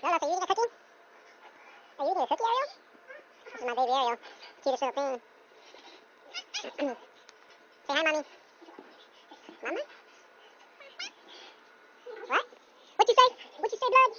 Lola, so you eating a cookie? Are you eating a cookie, Ariel? This is my baby Ariel. Cutest little thing. Say hi, Mommy. Mama? What? What you say? What you say, blood?